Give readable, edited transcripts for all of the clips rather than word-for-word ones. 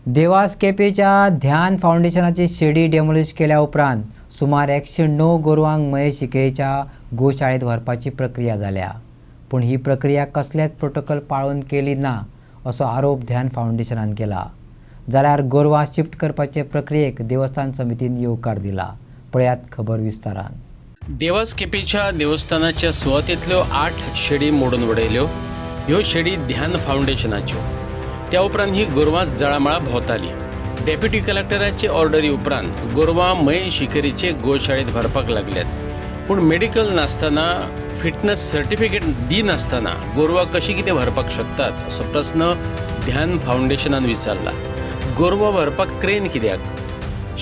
देवास केपेच्या ध्यान फाउंडेशनाची शेडी डेमोलिश केल्या उपरांत सुमार 109 गोरवांक महेश शिकेच्या गोशाळेत व्हरपाची प्रक्रिया जाल्या, पूण ही प्रक्रिया कसलेच प्रोटोकॉल पाळून केली ना असो आरोप ध्यान फाउंडेशनान केला। जाल्यार गोरवां शिफ्ट करपाचे प्रक्रियेक देवस्थान समितीन येवकार दिला। पळयात खबर विस्तारान। देवास केपेच्या देवस्थानाच्या सुवातेंतल्यो 8 शेडी मोडून उडयल्यो। ह्यो शेडी ध्यान फाउंडेशनाच्यो। त्या उपरांत ही गोरवां जळामळा भोंवताली। डेप्युटी कलेक्टराचे ऑर्डरी उपरांत गोरवां महेश शिकेरीचे गोशाळेत व्हरपाक लागल्यात, पूण मेडिकल नासतना फिटनेस सर्टिफिकेट दिनासतना गोरवां कशी कितें व्हरपाक शकतात असो प्रस्न ध्यान फाउंडेशनान विचारला। गोरवां व्हरपाक क्रेन कित्याक,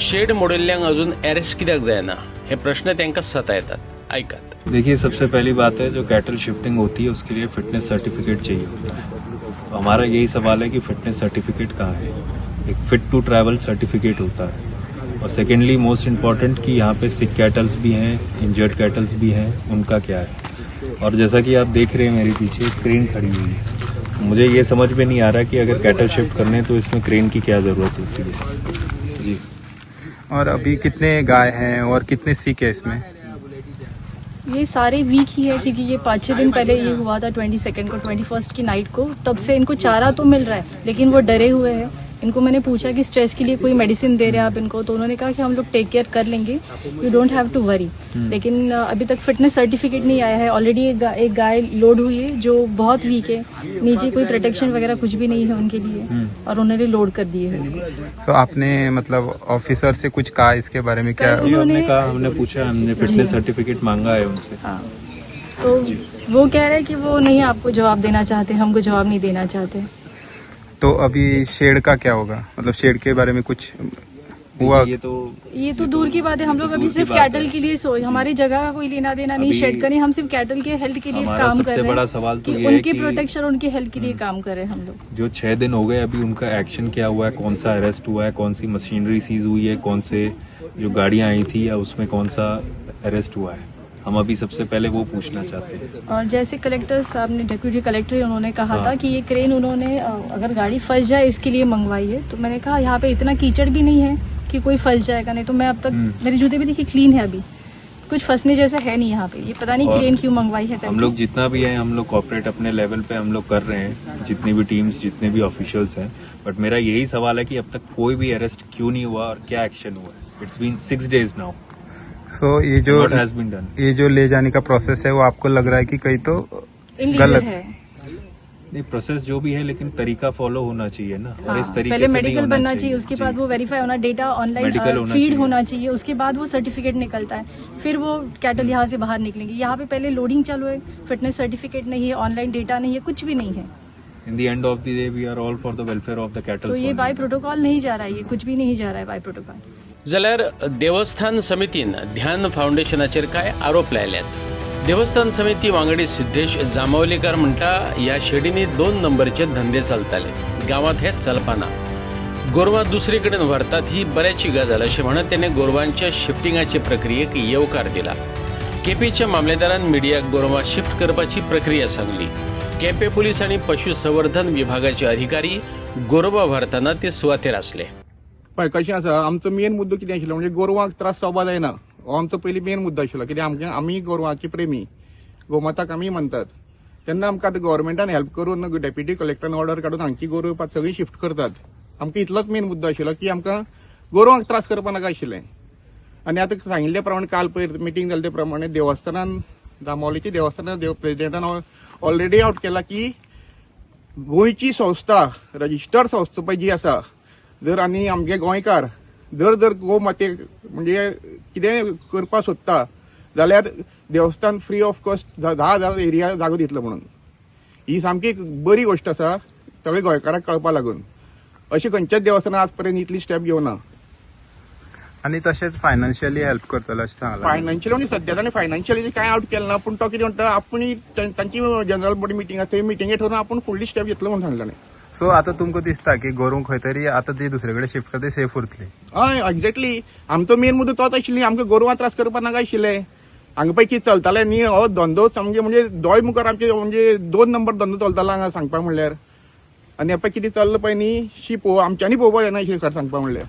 शेड मोडिल्ल्यांक अजून अरेस्ट कित्याक जायना हे प्रश्न तांकां सतायतात। ऐकात। देखिए, सबसे पहली बात है, जो कैटल शिफ्टिंग होती है उसके लिए फिटनेस सर्टिफिकेट चाहिए होता है। तो हमारा यही सवाल है कि फिटनेस सर्टिफिकेट कहाँ है। एक फिट टू ट्रैवल सर्टिफिकेट होता है, और सेकेंडली मोस्ट इम्पॉर्टेंट कि यहाँ पे सिक कैटल्स भी हैं, इंजर्ड कैटल्स भी हैं, उनका क्या है। और जैसा कि आप देख रहे हैं मेरे पीछे क्रेन खड़ी हुई है, मुझे ये समझ में नहीं आ रहा कि अगर कैटल शिफ्ट करने तो इसमें क्रेन की क्या ज़रूरत होती है जी। और अभी कितने गाय हैं और कितने सीक है इसमें? ये सारे वीक ही है, क्योंकि ये 5-6 दिन पहले ये हुआ था 22 को, 21 की नाइट को। तब से इनको चारा तो मिल रहा है, लेकिन वो डरे हुए हैं। इनको मैंने पूछा कि स्ट्रेस के लिए कोई मेडिसिन दे रहे हैं आप इनको, तो उन्होंने कहा कि हम लोग टेक केयर कर लेंगे, यू डोंट हैव टू वरी। लेकिन अभी तक फिटनेस सर्टिफिकेट नहीं आया है। ऑलरेडी एक गाय लोड हुई है जो बहुत वीक है, नीचे कोई प्रोटेक्शन वगैरह कुछ भी नहीं है उनके लिए, और उन्होंने लोड कर दिए है। तो आपने मतलब ऑफिसर से कुछ कहा इसके बारे में? क्या हमने कहा, हमने पूछा, हमने फिटनेस सर्टिफिकेट मांगा है उनसे। हाँ, तो वो कह रहे हैं कि वो नहीं आपको जवाब देना चाहते, हमको जवाब नहीं देना चाहते। तो अभी शेड का क्या होगा? मतलब शेड के बारे में कुछ हुआ? ये तो दूर की बात है। हम लोग अभी सिर्फ कैटल के लिए हमारी जगह का कोई लेना देना नहीं शेड का नहीं। हम सिर्फ कैटल के हेल्थ के लिए काम कर रहे हैं। सबसे बड़ा सवाल तो ये है उनकी प्रोटेक्शन, उनकी हेल्थ के लिए काम कर रहे हैं हम लोग। जो 6 दिन हो गए, अभी उनका एक्शन क्या हुआ है, कौन सा अरेस्ट हुआ है, कौन सी मशीनरी सीज हुई है, कौन से जो गाड़ियां आई थी या उसमें कौन सा अरेस्ट हुआ है, हम अभी सबसे पहले वो पूछना चाहते हैं। और जैसे कलेक्टर साहब ने, डेप्यूटी कलेक्टर, उन्होंने कहा था कि ये क्रेन उन्होंने अगर गाड़ी फंस जाए इसके लिए मंगवाई है। तो मैंने कहा यहाँ पे इतना कीचड़ भी नहीं है कि कोई फंस जाएगा। नहीं तो मैं अब तक मेरे जूते भी देखिए क्लीन है, अभी कुछ फंसने जैसा है नहीं यहाँ पे। ये पता नहीं क्रेन क्यों मंगवाई है। हम लोग जितना भी है, हम लोग कॉर्पोरेट अपने लेवल पे हम लोग कर रहे हैं, जितनी भी टीम्स, जितने भी ऑफिशियल्स हैं। बट मेरा यही सवाल है कि अब तक कोई भी अरेस्ट क्यों नहीं हुआ और क्या एक्शन हुआ है। It's been 6 days now. ये जो ले जाने का प्रोसेस है वो आपको लग रहा है कि कहीं तो गलत है? नहीं, प्रोसेस जो भी है, लेकिन तरीका फॉलो होना चाहिए ना। और इस तरीके पहले से मेडिकल बनना चाहिए, उसके बाद वो वेरीफाई होना, डेटा ऑनलाइन फीड होना चाहिए, उसके बाद वो सर्टिफिकेट निकलता है, फिर वो कैटल यहाँ से बाहर निकलेंगे। यहाँ पे पहले लोडिंग चालू है, फिटनेस सर्टिफिकेट नहीं है, ऑनलाइन डेटा नहीं है, कुछ भी नहीं है। In the end of the day we are all for the welfare of the cattle. तो ये बाय प्रोटोकॉल नहीं जा रहा है, ये कुछ भी नहीं जा रहा है बाय प्रोटोकॉल। जाल्यार देवस्थान समितीन ध्यान फाउंडेशनाचेर काय आरोप लायल्यात। देवस्थान समिती वांगडी सिद्धेश जांबावलीकार म्हणटा, ह्या शेडींनी 2 नंबरचे धंदे चलताले, गांवांत हे चलपाना। गोरवां दुसरे कडेन व्हरतात ही बऱ्याची गजाल अशें म्हणत तेणे गोरवांच्या शिफ्टिंगाचे प्रक्रियेक येवकार दिला। केपेच्या मामलेदारान मिडियाक गोरवां शिफ्ट करपाची प्रक्रिया सांगली। केपे पुलीस आनी पशुसंवर्धन विभागाचे अधिकारी गोरवां व्हरतना ते सुवातेर आसले। पळय कशें आसा, आमचो मेन मुद्दो कितें आशिल्लो म्हणजे गोरवांक त्रास जावपा जायना, हो आमचो पयलीं मेन मुद्दो आशिल्लो। कित्याक आमी गोरवांचे प्रेमी, गोमाताक आमी मानतात। तेन्ना आमकां आतां गव्हर्मेंटान हेल्प करून डेप्युटी कलेक्टरान ऑर्डर काडून हांगची गोरवां सगळीं शिफ्ट करतात। आमकां इतलोच मेन मुद्दो आशिल्लो की आमकां गोरवांक त्रास करपा नाका आशिल्लें। आनी आतां सांगिल्ले प्रमाणे काल पयर मिटींग जाले ते प्रमाणे देवस्थानान, जांबावलीच्या देवस्थानान प्रेसिडेंटान ऑलरेडी आउट केला की गोंयची संस्था, रजिस्टर्ड संस्था पळय जी आसा, जर आनी आमगे गोंयकार जर गोमातेक म्हणजे कितें करपा सोदता जाल्यार देवस्थान फ्री ऑफ कॉस्ट 10,000 एरिया जागो दितलो म्हणून। ही सामकी बरी गोश्ट आसा सगळ्या गोंयकारांक कळपा लागून। अशें खंयच्याच देवस्थानान आज पर्यंत इतली स्टेप घेवना। आणि तशेंच फायनान्शियली हेल्प करतलो अशें सांगलां। फायनान्शियली म्हणजे सध्या ताणें फायनान्शियली कांय आउट केलें ना, पूण तो कितें म्हणटा, आपूण तांची जनरल बॉडी मिटींग आसा, थंय मिटींगे ठरून आपूण फुडली स्टेप घेतलो म्हणून सांगलें ताणें। सो आता तुमकां दिसता की गोरवां खंय तरी आता ती दुसरे कडेन शिफ्ट करता सेफ उरतली? हय, एक्झॅक्टली। आमचो मेन मुद्दो तोच आशिल्ली, आमकां गोरवां त्रास करपा नाका आशिल्ले। हांगा पळय कितें चलतालें न्ही, हो धंदो सामके म्हणजे दोय मुखार आमचे म्हणजे 2 नंबर धंदो चलतालो हांगा सांगपाक म्हणल्यार। आनी हें पळय कितें चल्लां पळय न्ही शी आमच्यांनी पळोवपाक जायना अशें खरें सांगपा म्हणल्यार.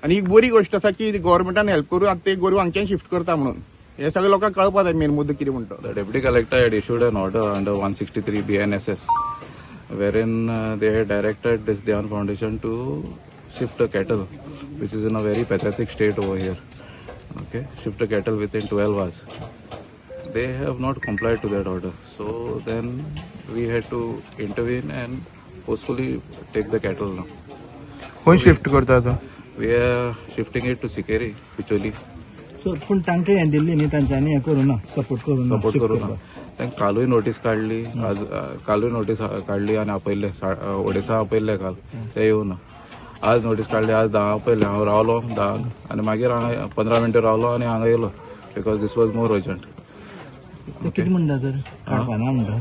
आनी एक बरी गोश्ट आसा की गव्हर्मेंटान हेल्प करून आतां ते गोरवां हांगच्यान शिफ्ट करता म्हणून हे सगळे लोकांक कळपा जाय मेन मुद्दो कितें म्हणटा. The Deputy Collector had issued an order under 163 BNSS, wherein they had directed this Dhyan Foundation to shift the cattle, which is in a very pathetic state over here. Okay, shift the cattle within 12 hours. They have not complied to that order, so then we had to intervene and forcefully take the cattle now. कोण shift करता तो? We are shifting it to Sikeri, Picholi. So पूण तांकां हें दिल्ली न्ही तांच्यांनी हें करूं ना सपोर्ट करूं ना सपोर्ट करू ना. तांकां कालूय नोटीस काडली, आज कालूय नोटीस काडली आनी आपयले ओडिसा आपयल्ले काल ते येवना. आज नोटीस काडली, आज 10 आपयले. हांव रावलो 10 आनी मागीर हांगा 15 मिनटां रावलो आनी हांगा येयलो because this was more urgent. ते कितें म्हणटा तर काडपाना म्हणटा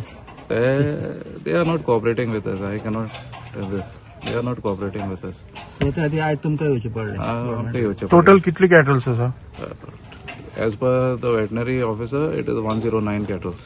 they are not cooperating with us. I cannot tell this. They are not cooperating with us. So ते आयज तुमकां येवचें पडलें. आमकां येवचें टोटल कितली कॅटल्स आसा? As per the veterinary officer, it is 109 cattle.